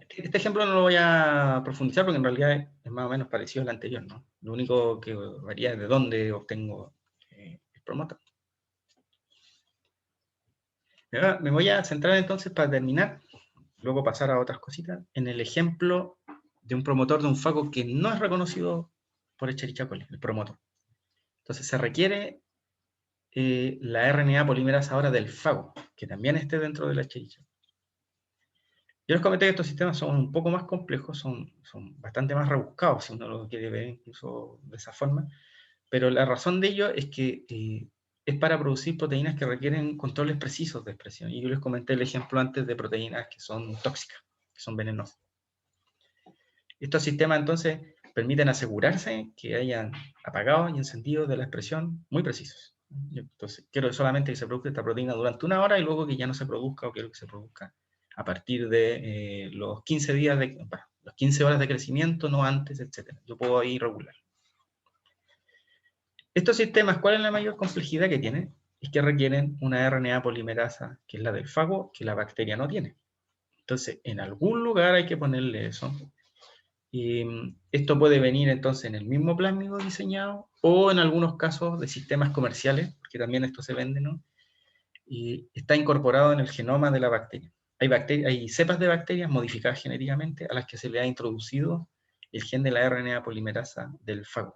Este ejemplo no lo voy a profundizar porque en realidad es más o menos parecido al anterior, ¿no? Lo único que varía es de dónde obtengo el promotor. Me voy a centrar entonces, para terminar, luego pasar a otras cositas, en el ejemplo de un promotor de un fago que no es reconocido por Escherichia coli, el promotor. Entonces se requiere la RNA polimerasa ahora del fago, que también esté dentro de la Escherichia. Yo les comenté que estos sistemas son un poco más complejos, son bastante más rebuscados, si uno lo quiere ver incluso de esa forma, pero la razón de ello es que es para producir proteínas que requieren controles precisos de expresión. Y yo les comenté el ejemplo antes de proteínas que son tóxicas, que son venenosas. Estos sistemas entonces permiten asegurarse que hayan apagados y encendidos de la expresión muy precisos. Entonces quiero solamente que se produzca esta proteína durante 1 hora y luego que ya no se produzca, o quiero que se produzca a partir de los 15 días las 15 horas de crecimiento, no antes, etc. Yo puedo ahí regular. Estos sistemas, ¿cuál es la mayor complejidad que tienen? Es que requieren una RNA polimerasa, que es la del fago, que la bacteria no tiene. Entonces, en algún lugar hay que ponerle eso. Y esto puede venir entonces en el mismo plásmido diseñado, o en algunos casos de sistemas comerciales, porque también esto se vende, ¿no? Y está incorporado en el genoma de la bacteria. Hay cepas de bacterias modificadas genéticamente a las que se le ha introducido el gen de la RNA polimerasa del fago.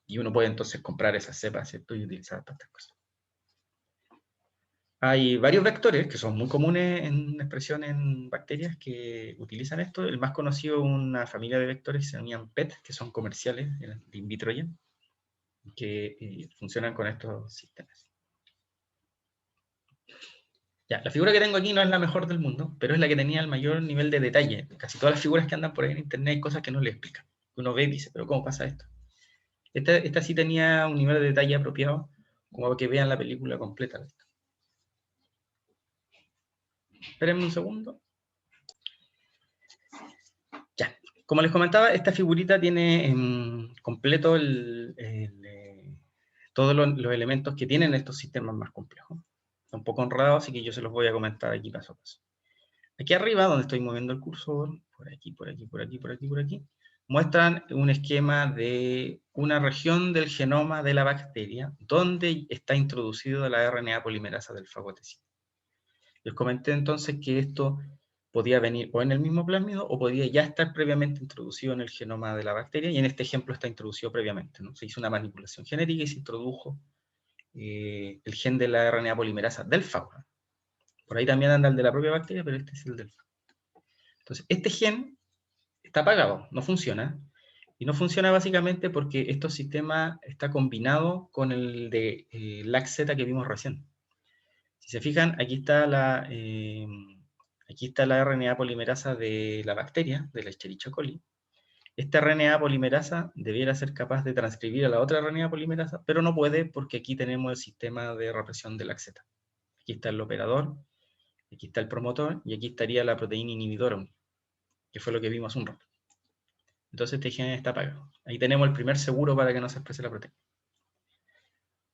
Y uno puede entonces comprar esas cepas, ¿cierto?, y utilizarlas para estas cosas. Hay varios vectores que son muy comunes en expresión en bacterias que utilizan esto. El más conocido es una familia de vectores que se llaman PET, que son comerciales, de in vitro ya, que funcionan con estos sistemas. Ya, la figura que tengo aquí no es la mejor del mundo, pero es la que tenía el mayor nivel de detalle. Casi todas las figuras que andan por ahí en internet hay cosas que no le explican. Uno ve y dice, pero ¿cómo pasa esto? Esta sí tenía un nivel de detalle apropiado, como para que vean la película completa. Espérenme un segundo. Ya, como les comentaba, esta figurita tiene completo todos los elementos que tienen estos sistemas más complejos. Está un poco enredado, así que yo se los voy a comentar aquí paso a paso. Aquí arriba, donde estoy moviendo el cursor, por aquí, por aquí, por aquí, por aquí, por aquí, muestran un esquema de una región del genoma de la bacteria donde está introducido la RNA polimerasa del fagotecido. Les comenté entonces que esto podía venir o en el mismo plásmido o podía ya estar previamente introducido en el genoma de la bacteria, y en este ejemplo está introducido previamente, ¿no? Se hizo una manipulación genética y se introdujo el gen de la RNA polimerasa del fago. Por ahí también anda el de la propia bacteria, pero este es el del fago. Entonces, este gen está apagado, no funciona, y no funciona básicamente porque este sistema está combinado con el de LAC-Z que vimos recién. Si se fijan, aquí está la RNA polimerasa de la bacteria, de la Escherichia coli. Esta RNA polimerasa debiera ser capaz de transcribir a la otra RNA polimerasa, pero no puede porque aquí tenemos el sistema de represión de LAC-Z. Aquí está el operador, aquí está el promotor, y aquí estaría la proteína inhibidora, que fue lo que vimos un rato. Entonces este gen está apagado. Ahí tenemos el primer seguro para que no se exprese la proteína.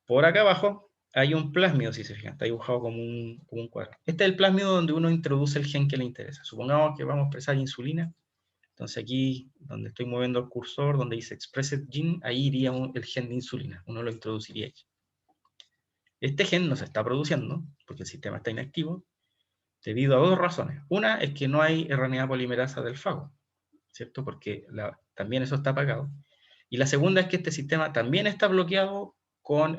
Por acá abajo hay un plásmido, si se fijan, está dibujado como un cuadro. Este es el plásmido donde uno introduce el gen que le interesa. Supongamos que vamos a expresar insulina. Entonces aquí, donde estoy moviendo el cursor, donde dice Expressed Gene, ahí iría el gen de insulina. Uno lo introduciría ahí. Este gen no se está produciendo, porque el sistema está inactivo, debido a dos razones. Una es que no hay RNA polimerasa del fago, ¿cierto? Porque también eso está apagado. Y la segunda es que este sistema también está bloqueado con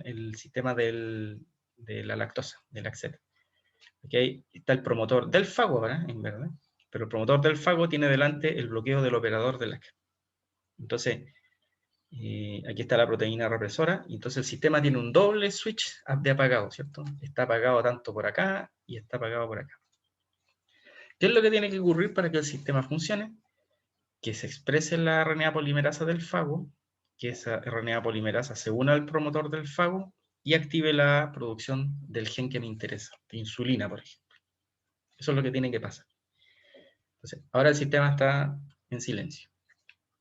el sistema de la lactosa, del LAC-Z. Aquí está el promotor del fago ahora, en verde, pero el promotor del fago tiene delante el bloqueo del operador del LAC. Entonces, aquí está la proteína represora, y entonces el sistema tiene un doble switch de apagado, ¿cierto? Está apagado tanto por acá y está apagado por acá. ¿Qué es lo que tiene que ocurrir para que el sistema funcione? Que se exprese la RNA polimerasa del fago, que esa RNA polimerasa se una al promotor del fago y active la producción del gen que me interesa, de insulina, por ejemplo. Eso es lo que tiene que pasar. Entonces, ahora el sistema está en silencio.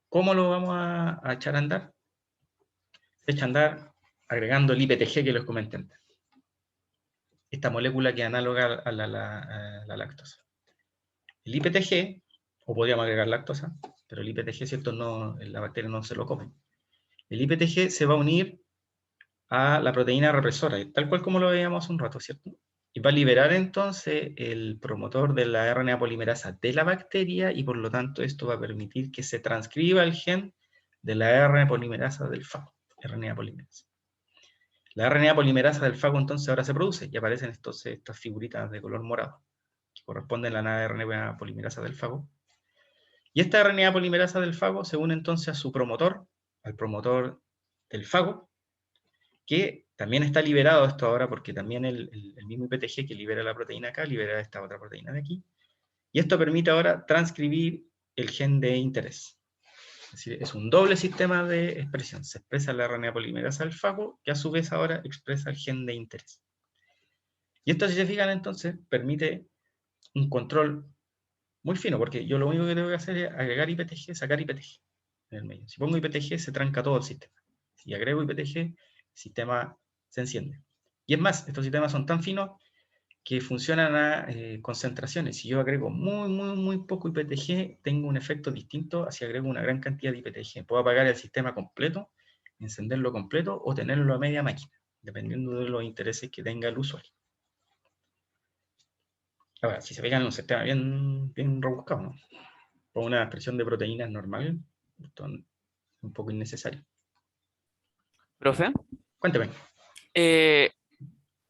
¿Cómo lo vamos a echar a andar? Se echa a andar agregando el IPTG que les comenté antes. Esta molécula que es análoga a la lactosa. El IPTG, o podríamos agregar lactosa, pero el IPTG, ¿cierto? No, la bacteria no se lo come. El IPTG se va a unir a la proteína represora, tal cual como lo veíamos hace un rato, ¿cierto? Y va a liberar entonces el promotor de la RNA polimerasa de la bacteria, y por lo tanto esto va a permitir que se transcriba el gen de la RNA polimerasa del fago, RNA polimerasa. La RNA polimerasa del fago entonces ahora se produce y aparecen estas figuritas de color morado, que corresponden a la RNA polimerasa del fago. Y esta RNA polimerasa del fago se une entonces a su promotor, al promotor del fago, que también está liberado esto ahora porque también el mismo IPTG que libera la proteína acá, libera esta otra proteína de aquí. Y esto permite ahora transcribir el gen de interés. Es decir, es un doble sistema de expresión. Se expresa la RNA polimerasa del fago, que a su vez ahora expresa el gen de interés. Y esto, si se fijan, entonces, permite un control muy fino, porque yo lo único que tengo que hacer es agregar IPTG, sacar IPTG en el medio. Si pongo IPTG, se tranca todo el sistema. Si agrego IPTG, el sistema se enciende. Y es más, estos sistemas son tan finos que funcionan a concentraciones. Si yo agrego muy poco IPTG, tengo un efecto distinto a si agrego una gran cantidad de IPTG. Puedo apagar el sistema completo, encenderlo completo o tenerlo a media máquina, dependiendo de los intereses que tenga el usuario. Ahora, si se fijan en un sistema bien rebuscado, ¿no? Por una expresión de proteínas normal, esto es un poco innecesario. Profe, Cuénteme.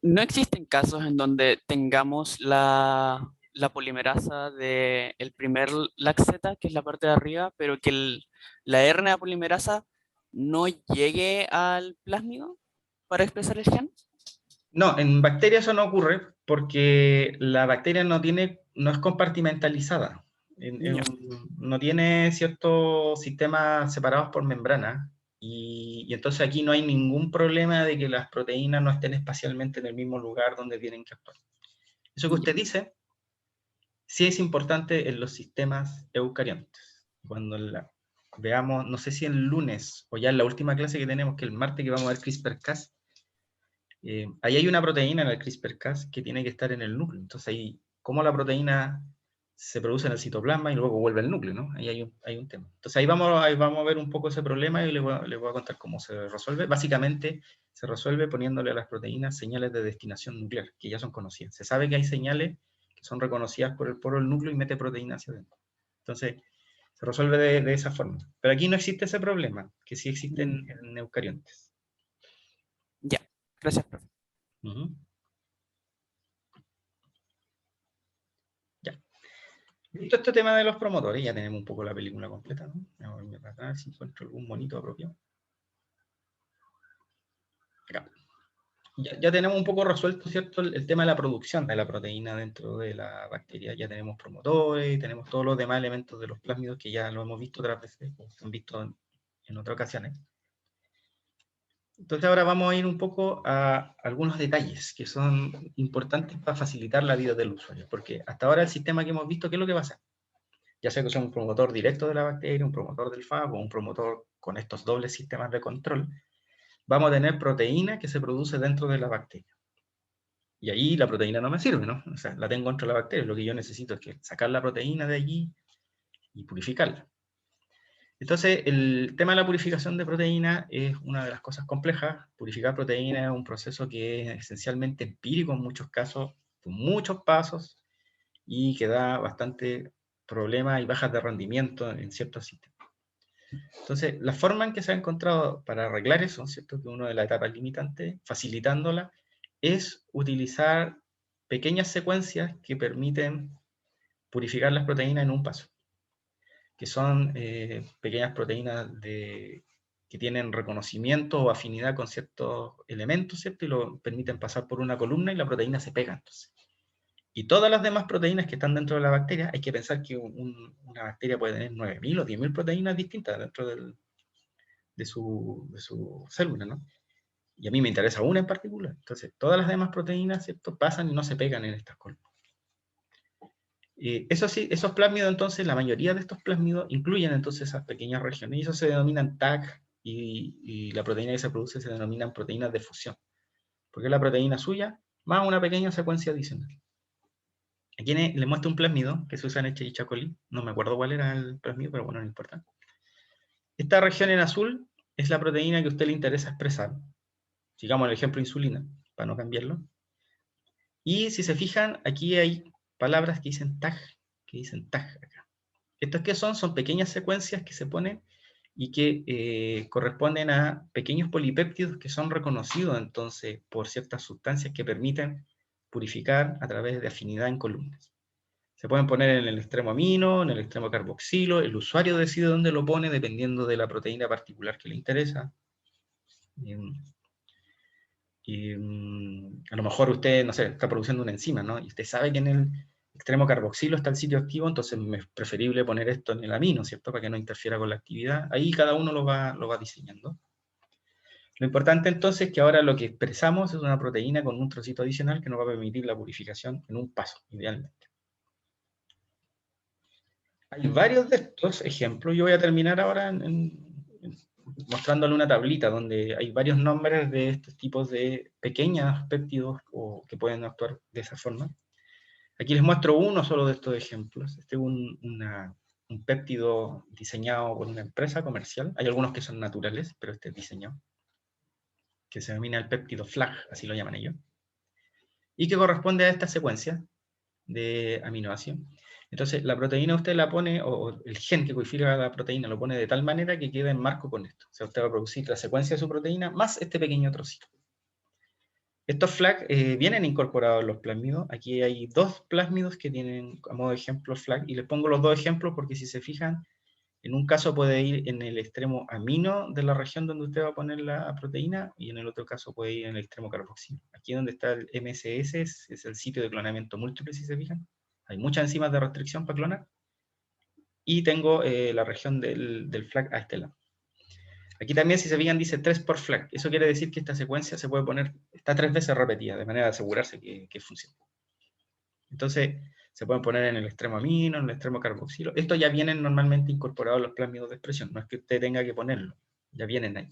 ¿no existen casos en donde tengamos la polimerasa del primer LAC-Z, que es la parte de arriba, pero que la RNA polimerasa no llegue al plásmido para expresar el gen? No, en bacterias eso no ocurre porque la bacteria no es compartimentalizada. Ya. No tiene ciertos sistemas separados por membrana y entonces aquí no hay ningún problema de que las proteínas no estén espacialmente en el mismo lugar donde tienen que actuar. Eso que Ya. usted dice sí es importante en los sistemas eucariontes. Cuando veamos, no sé si el lunes o ya en la última clase que tenemos, que el martes que vamos a ver CRISPR-Cas, ahí hay una proteína en el CRISPR-Cas que tiene que estar en el núcleo. Entonces ahí, cómo la proteína se produce en el citoplasma y luego vuelve al núcleo, ¿no? Ahí hay un tema. Entonces ahí vamos a ver un poco ese problema y les voy a contar cómo se resuelve. Básicamente se resuelve poniéndole a las proteínas señales de destinación nuclear, que ya son conocidas. Se sabe que hay señales que son reconocidas por el poro del núcleo y mete proteína hacia adentro. Entonces se resuelve de esa forma. Pero aquí no existe ese problema, que sí existe en eucariontes. Ya. Gracias, profe. Uh-huh. Ya. Visto este tema de los promotores, ya tenemos un poco la película completa, ¿no? Vamos a ver para atrás si encuentro algún monito apropiado. Acá. Ya tenemos un poco resuelto, ¿cierto? El tema de la producción de la proteína dentro de la bacteria. Ya tenemos promotores, tenemos todos los demás elementos de los plásmidos que ya lo hemos visto otras veces, o se han visto en otras ocasiones. Entonces ahora vamos a ir un poco a algunos detalles que son importantes para facilitar la vida del usuario, porque hasta ahora el sistema que hemos visto, ¿qué es lo que pasa? Ya sea que sea un promotor directo de la bacteria, un promotor del FAB o un promotor con estos dobles sistemas de control, vamos a tener proteína que se produce dentro de la bacteria. Y ahí la proteína no me sirve, ¿no? O sea, la tengo dentro de la bacteria, lo que yo necesito es que sacar la proteína de allí y purificarla. Entonces, el tema de la purificación de proteína es una de las cosas complejas. Purificar proteína es un proceso que es esencialmente empírico en muchos casos, con muchos pasos, y que da bastante problemas y bajas de rendimiento en ciertos sistemas. Entonces, la forma en que se ha encontrado para arreglar eso, ¿cierto? Que una de las etapas limitantes, facilitándola, es utilizar pequeñas secuencias que permiten purificar las proteínas en un paso, que son pequeñas proteínas que tienen reconocimiento o afinidad con ciertos elementos, ¿cierto? Y lo permiten pasar por una columna y la proteína se pega, entonces. Y todas las demás proteínas que están dentro de la bacteria, hay que pensar que una bacteria puede tener 9.000 o 10.000 proteínas distintas dentro de su célula, ¿no? Y a mí me interesa una en particular. Entonces, todas las demás proteínas, ¿cierto? Pasan y no se pegan en estas columnas. Eso sí, esos plásmidos, entonces, la mayoría de estos plásmidos incluyen entonces esas pequeñas regiones, y eso se denominan TAG, y la proteína que se produce se denominan proteínas de fusión, porque es la proteína suya más una pequeña secuencia adicional. Aquí les muestro un plásmido que se usa en Escherichia coli, no me acuerdo cuál era el plásmido, pero bueno, no importa. Esta región en azul es la proteína que a usted le interesa expresar. Sigamos el ejemplo insulina, para no cambiarlo. Y si se fijan, aquí hay palabras que dicen tag acá. ¿Estas qué son? Son pequeñas secuencias que se ponen y que corresponden a pequeños polipéptidos que son reconocidos entonces por ciertas sustancias que permiten purificar a través de afinidad en columnas. Se pueden poner en el extremo amino, en el extremo carboxilo, el usuario decide dónde lo pone dependiendo de la proteína particular que le interesa. A lo mejor usted, no sé, está produciendo una enzima, ¿no? Y usted sabe que en el extremo carboxilo está el sitio activo, entonces es preferible poner esto en el amino, ¿cierto? Para que no interfiera con la actividad. Ahí cada uno lo va diseñando. Lo importante entonces es que ahora lo que expresamos es una proteína con un trocito adicional que nos va a permitir la purificación en un paso, idealmente. Hay varios de estos ejemplos. Yo voy a terminar ahora mostrándole una tablita donde hay varios nombres de estos tipos de pequeños péptidos que pueden actuar de esa forma. Aquí les muestro uno solo de estos ejemplos. Este es un péptido diseñado por una empresa comercial. Hay algunos que son naturales, pero este es diseñado, que se denomina el péptido FLAG, así lo llaman ellos, y que corresponde a esta secuencia de aminoácidos. Entonces, la proteína usted la pone, o el gen que codifica la proteína lo pone de tal manera que queda en marco con esto. O sea, usted va a producir la secuencia de su proteína más este pequeño trocito. Estos FLAG vienen incorporados en los plásmidos. Aquí hay dos plásmidos que tienen, a modo de ejemplo, FLAG, y les pongo los dos ejemplos porque si se fijan, En un caso puede ir en el extremo amino de la región donde usted va a poner la proteína, y en el otro caso puede ir en el extremo carboxilo. Aquí donde está el MSS es el sitio de clonamiento múltiple, si se fijan. Hay muchas enzimas de restricción para clonar. Y tengo la región del FLAG a este lado. Aquí también, si se fijan, dice 3 por FLAG. Eso quiere decir que esta secuencia se puede poner, está 3 veces repetida, de manera de asegurarse que funcione. Entonces, se pueden poner en el extremo amino, en el extremo carboxilo. Estos ya vienen normalmente incorporados en los plásmidos de expresión, no es que usted tenga que ponerlo, ya vienen ahí.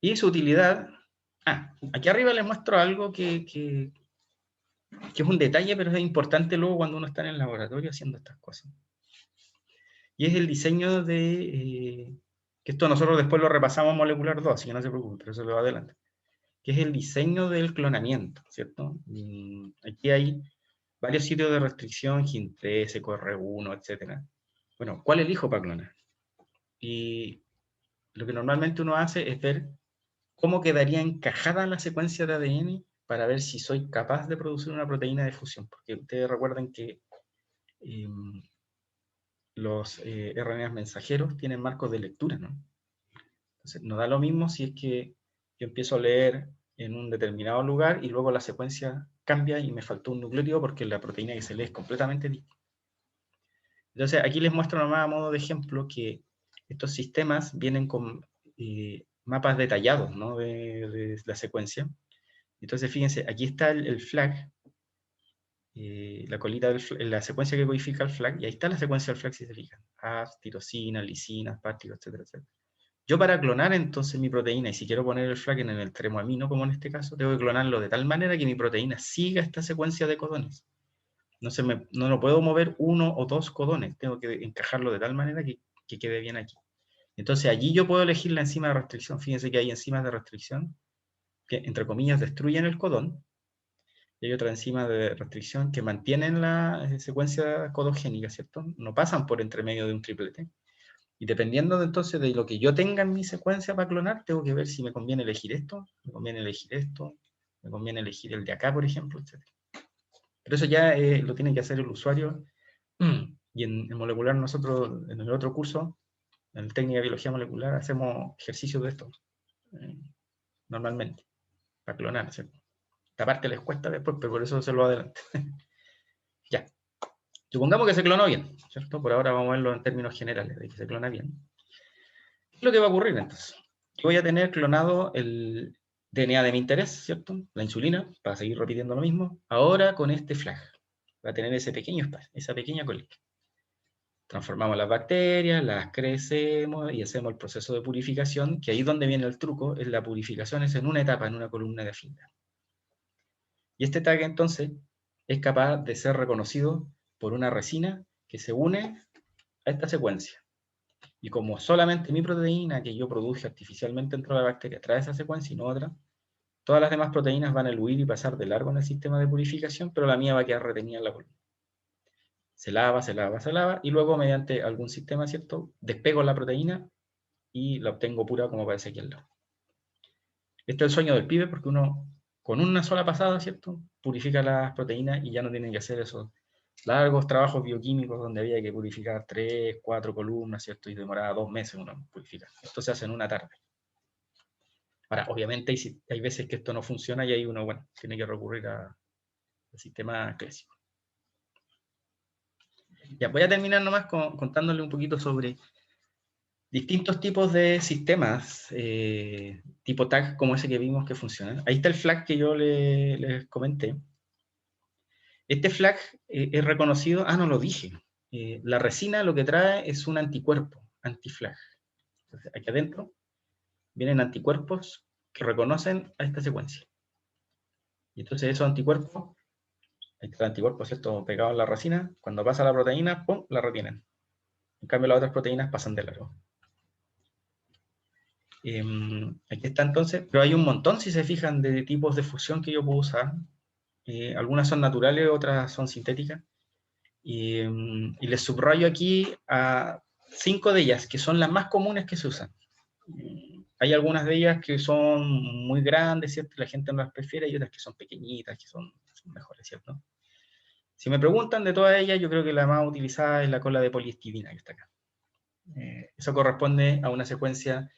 Y su utilidad, aquí arriba les muestro algo que es un detalle, pero es importante luego cuando uno está en el laboratorio haciendo estas cosas. Y es el diseño de, que esto nosotros después lo repasamos en molecular 2, así que no se preocupen, pero eso lo va adelante. Que es el diseño del clonamiento, ¿cierto? Aquí hay varios sitios de restricción, GIN3, ECOR1, etc. Bueno, ¿cuál elijo para clonar? Y lo que normalmente uno hace es ver cómo quedaría encajada la secuencia de ADN para ver si soy capaz de producir una proteína de fusión. Porque ustedes recuerdan que los RNAs mensajeros tienen marcos de lectura, ¿no? Entonces, no da lo mismo si es que yo empiezo a leer en un determinado lugar y luego la secuencia cambia y me faltó un nucleótido porque la proteína que se lee es completamente distinta. Entonces, aquí les muestro nomás a modo de ejemplo que estos sistemas vienen con mapas detallados, ¿no?, de la secuencia. Entonces, fíjense, aquí está el flag, la colita, la secuencia que codifica el flag, y ahí está la secuencia del flag si se fijan. AS, tirosina, lisina, aspartic, etcétera, etcétera. Yo para clonar entonces mi proteína, y si quiero poner el flag en el extremo amino, como en este caso, tengo que clonarlo de tal manera que mi proteína siga esta secuencia de codones. No lo puedo mover 1 o 2 codones, tengo que encajarlo de tal manera que quede bien aquí. Entonces allí yo puedo elegir la enzima de restricción. Fíjense que hay enzimas de restricción que, entre comillas, destruyen el codón, y hay otra enzima de restricción que mantienen la secuencia codogénica, ¿cierto? No pasan por entre medio de un triplete. Y dependiendo entonces de lo que yo tenga en mi secuencia para clonar, tengo que ver si me conviene elegir esto, me conviene elegir esto, me conviene elegir el de acá, por ejemplo, etc. Pero eso ya lo tiene que hacer el usuario. Y en molecular nosotros, en el otro curso, en técnica de biología molecular, hacemos ejercicios de esto, normalmente, para clonar, ¿cierto? Esta parte les cuesta después, pero por eso se lo adelanto. Ya. Supongamos que se clonó bien, ¿cierto? Por ahora vamos a verlo en términos generales, de que se clona bien. ¿Qué es lo que va a ocurrir entonces? Yo voy a tener clonado el DNA de mi interés, ¿cierto? La insulina, para seguir repitiendo lo mismo. Ahora con este flag. Va a tener ese pequeño espacio, esa pequeña colita. Transformamos las bacterias, las crecemos y hacemos el proceso de purificación, que ahí es donde viene el truco, es la purificación es en una etapa, en una columna de afinidad. Y este tag entonces es capaz de ser reconocido por una resina que se une a esta secuencia. Y como solamente mi proteína que yo produje artificialmente dentro de la bacteria trae esa secuencia y no otra, todas las demás proteínas van a eludir y pasar de largo en el sistema de purificación, pero la mía va a quedar retenida en la columna. Se lava, se lava, se lava, y luego mediante algún sistema, ¿cierto?, despego la proteína y la obtengo pura como aparece aquí al lado. Este es el sueño del pibe, porque uno con una sola pasada, ¿cierto?, purifica las proteínas y ya no tienen que hacer esos largos trabajos bioquímicos donde había que purificar 3, 4 columnas, ¿cierto? Y demoraba 2 meses uno purificar. Esto se hace en una tarde. Ahora, obviamente hay veces que esto no funciona y ahí uno, bueno, tiene que recurrir al sistema clásico. Ya, voy a terminar nomás contándole un poquito sobre distintos tipos de sistemas, tipo tag como ese que vimos que funcionan. Ahí está el flag que yo les comenté. Este flag es reconocido, no lo dije. La resina lo que trae es un anticuerpo, antiflag. Entonces, aquí adentro vienen anticuerpos que reconocen a esta secuencia. Y entonces esos anticuerpos, ahí está el anticuerpo, ¿cierto?, pegado en la resina, cuando pasa la proteína, ¡pum!, la retienen. En cambio las otras proteínas pasan de largo. Aquí está entonces, pero hay un montón, si se fijan, de tipos de fusión que yo puedo usar. Algunas son naturales, otras son sintéticas. Y les subrayo aquí a 5 de ellas, que son las más comunes que se usan. Hay algunas de ellas que son muy grandes, ¿cierto? La gente no las prefiere, y otras que son pequeñitas, que son mejores, ¿cierto? Si me preguntan de todas ellas, yo creo que la más utilizada es la cola de poliestidina que está acá. Eso corresponde a una secuencia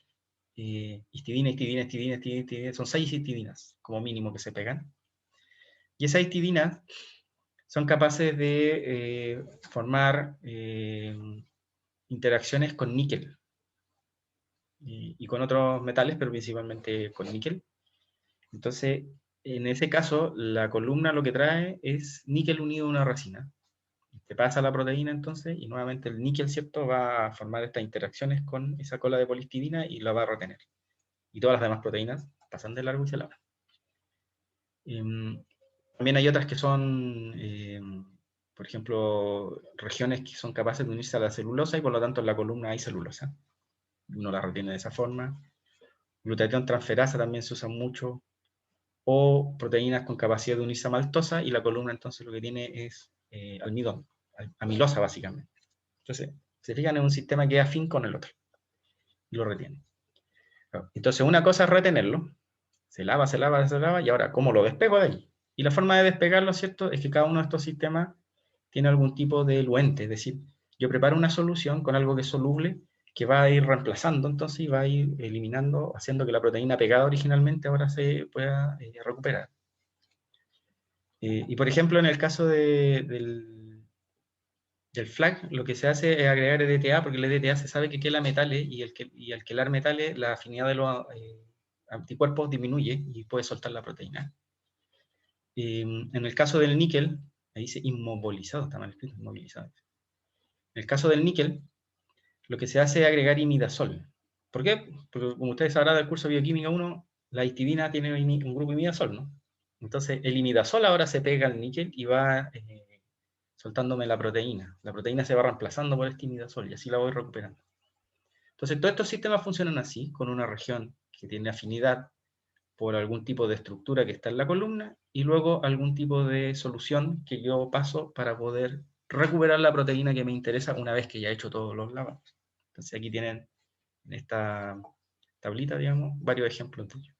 histidina, histidina, histidina, histidina, histidina. Son 6 histidinas como mínimo que se pegan. Y esas histidinas son capaces de formar interacciones con níquel y con otros metales, pero principalmente con níquel. Entonces, en ese caso, la columna lo que trae es níquel unido a una resina. Te pasa la proteína entonces, y nuevamente el níquel, ¿cierto?, va a formar estas interacciones con esa cola de polihistidina y la va a retener. Y todas las demás proteínas pasan de largo y se lavan. También hay otras que son, por ejemplo, regiones que son capaces de unirse a la celulosa y por lo tanto en la columna hay celulosa. Uno la retiene de esa forma. Glutatión transferasa también se usa mucho. O proteínas con capacidad de unirse a maltosa y la columna entonces lo que tiene es almidón, amilosa básicamente. Entonces, se fijan en un sistema que es afín con el otro y lo retiene. Entonces, una cosa es retenerlo, se lava, se lava, se lava, y ahora, ¿cómo lo despego de ahí? Y la forma de despegarlo, ¿cierto?, es que cada uno de estos sistemas tiene algún tipo de eluente, es decir, yo preparo una solución con algo que es soluble, que va a ir reemplazando, entonces, y va a ir eliminando, haciendo que la proteína pegada originalmente ahora se pueda recuperar. Y por ejemplo, en el caso del FLAG, lo que se hace es agregar EDTA, porque el EDTA se sabe que quela metales, y al quelar metales, la afinidad de los anticuerpos disminuye y puede soltar la proteína. En el caso del níquel, ahí dice inmovilizado, está mal escrito, inmovilizado. En el caso del níquel, lo que se hace es agregar imidazol. ¿Por qué? Porque como ustedes sabrán del curso de Bioquímica 1, la histidina tiene un grupo imidazol, ¿no? Entonces, el imidazol ahora se pega al níquel y va soltándome la proteína. La proteína se va reemplazando por este imidazol y así la voy recuperando. Entonces, todos estos sistemas funcionan así, con una región que tiene afinidad por algún tipo de estructura que está en la columna y luego algún tipo de solución que yo paso para poder recuperar la proteína que me interesa una vez que ya he hecho todos los lavados. Entonces, aquí tienen en esta tablita, digamos, varios ejemplos de ello.